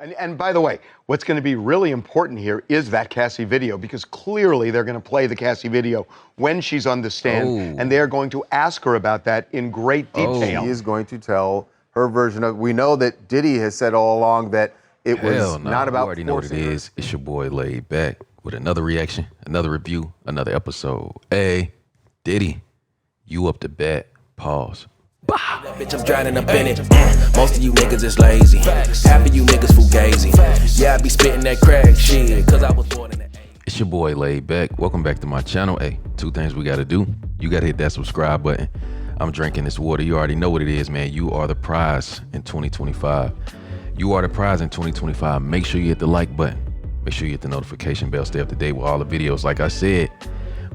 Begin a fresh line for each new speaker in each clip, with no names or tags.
And by the way, what's going to be really important here is that Cassie video, because clearly they're going to play the Cassie video when she's on the stand, and they're going to ask her about that in great detail.
She is going to tell her version of. We know that Diddy has said all along that it was not about.
You already know what it is. It's your boy Laid Back with another reaction, another review, another episode. Hey, Diddy, you up to bat? Pause.
That bitch, I'm drowning up in it. Most of you niggas is lazy. Half of you niggas fugazi. Yeah, I be spitting that crack shit, cause I was born in the 80s.
It's your boy Laid Back. Welcome back to my channel. Hey, two things we gotta do. You gotta hit that subscribe button. I'm drinking this water. You already know what it is, man. You are the prize in 2025. You are the prize in 2025. Make sure you hit the like button. Make sure you hit the notification bell. Stay up to date with all the videos. Like I said,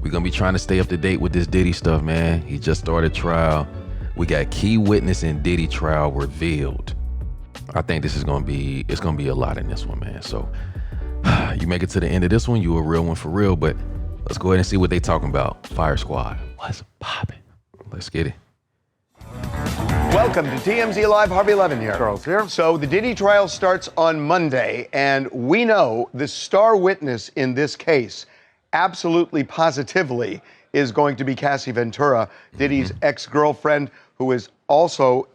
we're gonna be trying to stay up to date with this Diddy stuff, man. He just started trial. We got key witness in Diddy trial revealed. I think this is gonna be, it's gonna be a lot in this one, man. So you make it to the end of this one, you a real one for real, but let's go ahead and see what they talking about. Fire Squad, what's popping? Let's get it.
Welcome to TMZ Live, Harvey Levin here.
Charles here.
So the Diddy trial starts on Monday, and we know the star witness in this case, absolutely positively, is going to be Cassie Ventura, Diddy's ex-girlfriend, who is also,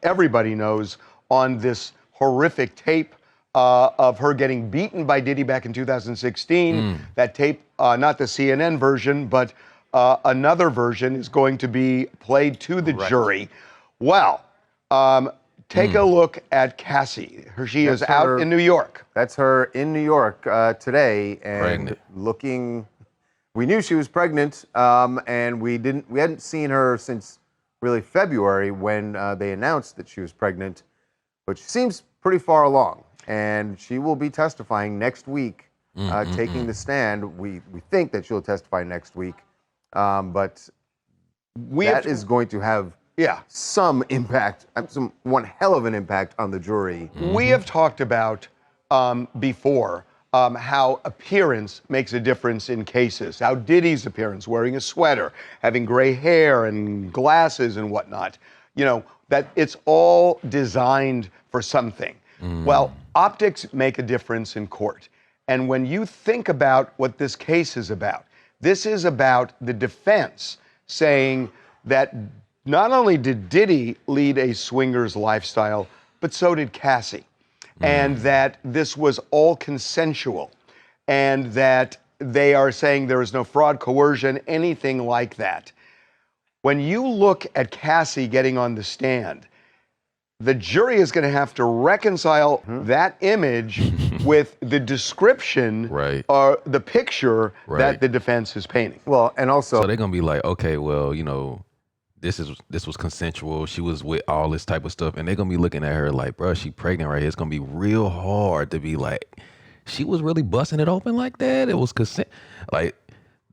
everybody knows, on this horrific tape of her getting beaten by Diddy back in 2016. That tape, not the CNN version, but another version is going to be played to the jury. Well, take a look at Cassie. She is out in New York.
That's her in New York today, and
Pregnant.
looking. We knew she was pregnant, and we hadn't seen her since really February when they announced that she was pregnant, but she seems pretty far along, and she will be testifying next week, taking the stand. We think that she'll testify next week, but that is going to have some impact, one hell of an impact on the jury.
We have talked about before how appearance makes a difference in cases. How Diddy's appearance, wearing a sweater, having gray hair and glasses and whatnot, you know, that it's all designed for something. Well, optics make a difference in court. And when you think about what this case is about, this is about the defense saying that not only did Diddy lead a swinger's lifestyle, but so did Cassie. And that this was all consensual, and that they are saying there is no fraud, coercion, anything like that. When you look at Cassie getting on the stand, the jury is going to have to reconcile that image with the description or the picture that the defense is painting.
Well, and also,
so they're gonna be like, okay, well, you know, this was consensual. She was with all this type of stuff, and they're gonna be looking at her like, bro, she pregnant right here. It's gonna be real hard to be like, she was really busting it open like that. It was consent. Like,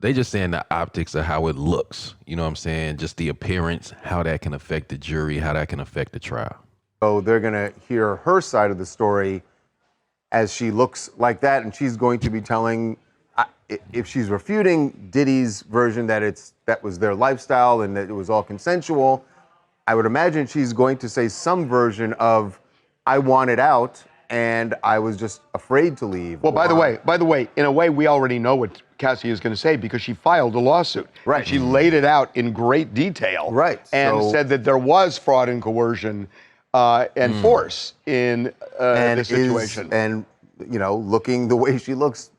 they just saying the optics of how it looks. You know what I'm saying? Just the appearance, how that can affect the jury, how that can affect the trial.
So they're gonna hear her side of the story as she looks like that, and she's going to be telling. If she's refuting Diddy's version that was their lifestyle and that it was all consensual, I would imagine she's going to say some version of, I wanted out and I was just afraid to leave.
Well, by the way, in a way, we already know what Cassie is going to say because she filed a lawsuit.
Right.
And she laid it out in great detail.
Right.
And said that there was fraud and coercion and force in this situation.
And, you know, looking the way she looks,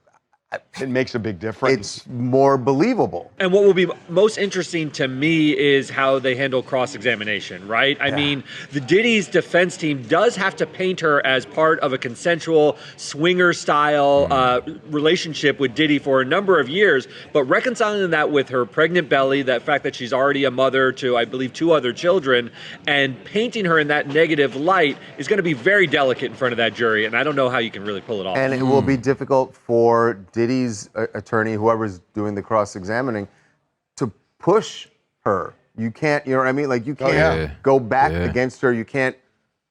it makes a big difference.
It's more believable.
And what will be most interesting to me is how they handle cross-examination, right? I mean, the Diddy's defense team does have to paint her as part of a consensual swinger-style relationship with Diddy for a number of years, but reconciling that with her pregnant belly, that fact that she's already a mother to, I believe, 2 other children, and painting her in that negative light is going to be very delicate in front of that jury, and I don't know how you can really pull it off.
And it will be difficult for Diddy's attorney, whoever's doing the cross-examining, to push her. You can't, you know what I mean? Like, you can't go back against her. You can't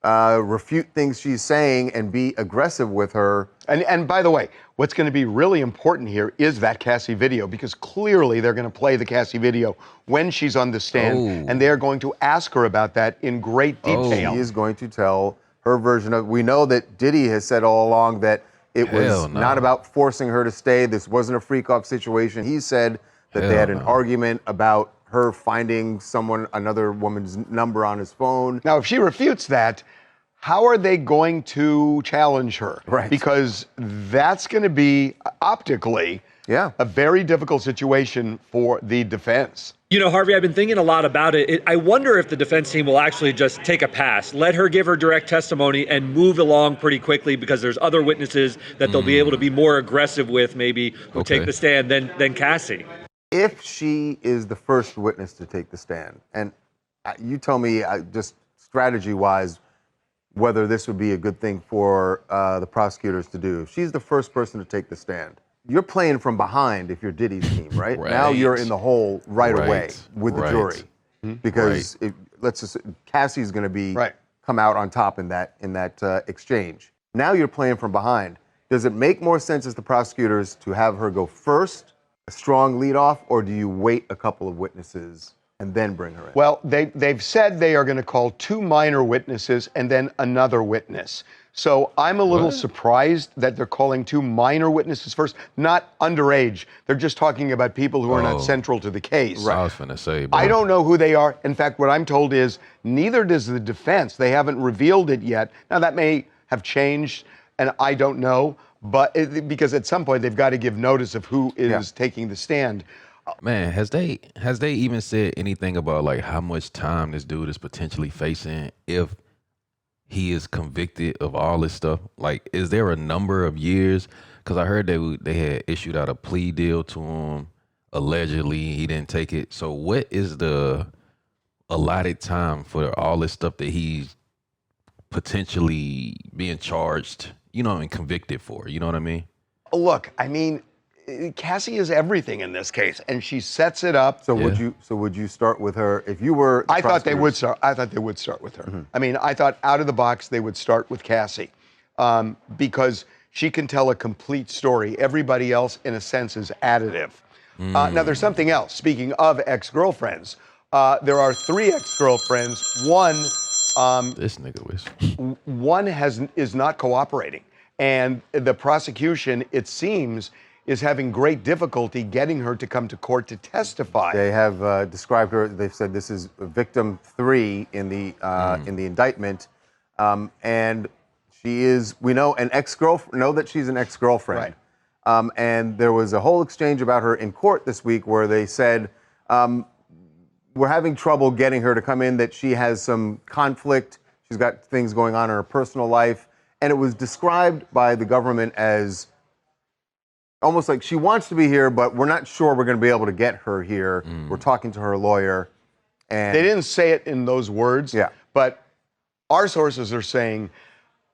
refute things she's saying and be aggressive with her.
And by the way, what's going to be really important here is that Cassie video, because clearly they're going to play the Cassie video when she's on the stand, and they're going to ask her about that in great detail.
She is going to tell her version of. We know that Diddy has said all along that it was not about forcing her to stay. This wasn't a freak-off situation. He said that they had an argument about her finding another woman's number on his phone.
Now, if she refutes that, how are they going to challenge her?
Right.
Because that's going to be optically a very difficult situation for the defense.
You know, Harvey, I've been thinking a lot about it. I wonder if the defense team will actually just take a pass, let her give her direct testimony and move along pretty quickly because there's other witnesses that they'll be able to be more aggressive with, maybe, who take the stand than Cassie.
If she is the first witness to take the stand, and you tell me just strategy-wise whether this would be a good thing for the prosecutors to do. If she's the first person to take the stand, you're playing from behind if you're Diddy's team, right? Now you're in the hole right away with the jury. Because let's just Cassie's going to be come out on top in that exchange. Now you're playing from behind. Does it make more sense as the prosecutors to have her go first, a strong leadoff, or do you wait a couple of witnesses and then bring her in?
Well, they've said they are going to call 2 minor witnesses and then another witness. So I'm a little surprised that they're calling 2 minor witnesses first, not underage. They're just talking about people who are not central to the case.
Right. I was finna say, bro.
I don't know who they are. In fact, what I'm told is neither does the defense. They haven't revealed it yet. Now, that may have changed, and I don't know, but because at some point they've got to give notice of who is taking the stand.
Man, has they even said anything about like how much time this dude is potentially facing if he is convicted of all this stuff? Like, is there a number of years? Because I heard they had issued out a plea deal to him. Allegedly, he didn't take it. So what is the allotted time for all this stuff that he's potentially being charged, and convicted for? You know what I mean?
Look, I mean, Cassie is everything in this case, and she sets it up.
So would you start with her if you were?
I thought they would start. I thought they would start with her. I mean, I thought out of the box they would start with Cassie, because she can tell a complete story. Everybody else, in a sense, is additive. Now, there's something else. Speaking of ex-girlfriends, there are 3 ex-girlfriends. One,
this nigga was.
One is not cooperating, and the prosecution, it seems, is having great difficulty getting her to come to court to testify.
They have described her. They've said this is victim 3 in the indictment, and she is. We know an ex-girlfriend. Know that she's an ex-girlfriend. Right. And there was a whole exchange about her in court this week where they said we're having trouble getting her to come in. That she has some conflict. She's got things going on in her personal life, and it was described by the government as almost like she wants to be here, but we're not sure we're going to be able to get her here. We're talking to her lawyer. And
they didn't say it in those words, but our sources are saying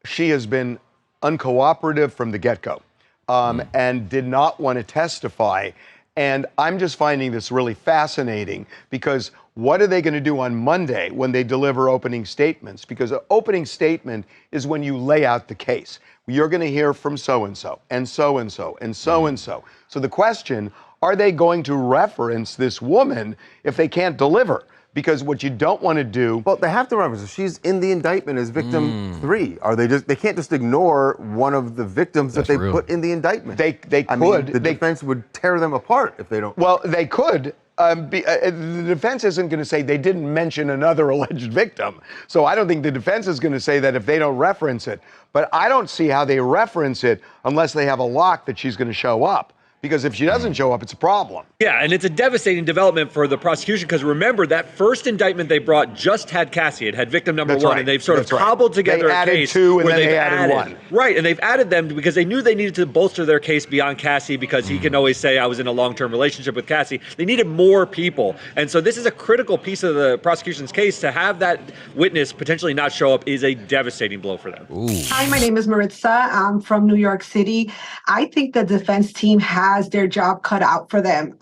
she has been uncooperative from the get-go and did not want to testify. And I'm just finding this really fascinating because what are they going to do on Monday when they deliver opening statements? Because an opening statement is when you lay out the case. You're going to hear from so-and-so, and so-and-so, and so-and-so. So the question, are they going to reference this woman if they can't deliver? Because what you don't want to do...
Well, they have to reference her. She's in the indictment as victim 3. They can't just ignore one of the victims that they put in the indictment.
They could.
I mean, the defense would tear them apart if they don't...
Well, they could. The defense isn't going to say they didn't mention another alleged victim. So I don't think the defense is going to say that if they don't reference it. But I don't see how they reference it unless they have a lock that she's going to show up. Because if she doesn't show up, it's a problem.
Yeah, and it's a devastating development for the prosecution because remember, that first indictment they brought just had Cassie. It had victim number 1, and they've sort of cobbled together a case.
They added 2, and
then
they added 1.
Right, and they've added them because they knew they needed to bolster their case beyond Cassie because he can always say, I was in a long-term relationship with Cassie. They needed more people. And so this is a critical piece of the prosecution's case. To have that witness potentially not show up is a devastating blow for them.
Ooh.
Hi, my name is Maritza. I'm from New York City. I think the defense team has their job cut out for them.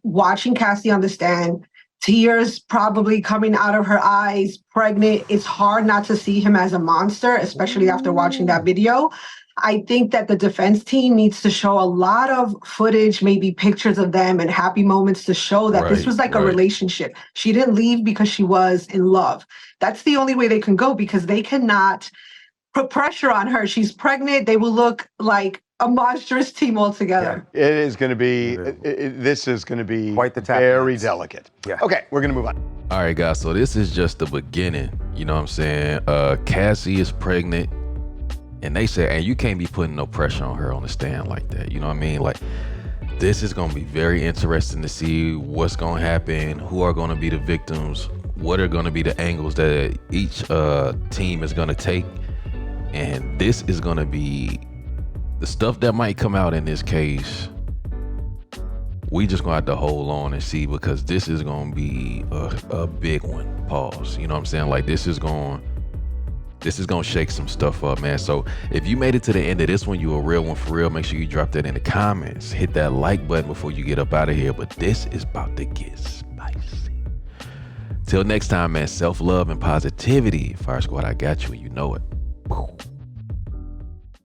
Watching Cassie on the stand, tears probably coming out of her eyes, pregnant. It's hard not to see him as a monster, especially after watching that video. I think that the defense team needs to show a lot of footage, maybe pictures of them and happy moments to show that this was like a relationship. She didn't leave because she was in love. That's the only way they can go because they cannot put pressure on her. She's pregnant. They will look like a monstrous team altogether.
It is going to be, this is going to be
Quite the tap
very
dance.
delicate.
Yeah.
Okay, we're going to move on.
All right, guys, so this is just the beginning. You know what I'm saying? Cassie is pregnant, and they say, and you can't be putting no pressure on her on the stand like that. You know what I mean? Like, this is going to be very interesting to see what's going to happen, who are going to be the victims, what are going to be the angles that each team is going to take. And this is going to be the stuff that might come out in this case. We just gonna have to hold on and see, because this is gonna be a big one. Pause. You know what I'm saying? Like, this is gonna shake some stuff up, man. So if you made it to the end of this one, you a real one for real. Make sure you drop that in the comments. Hit that like button before you get up out of here. But this is about to get spicy. Till next time, man. Self-love and positivity. Fire Squad, I got you, and you know it.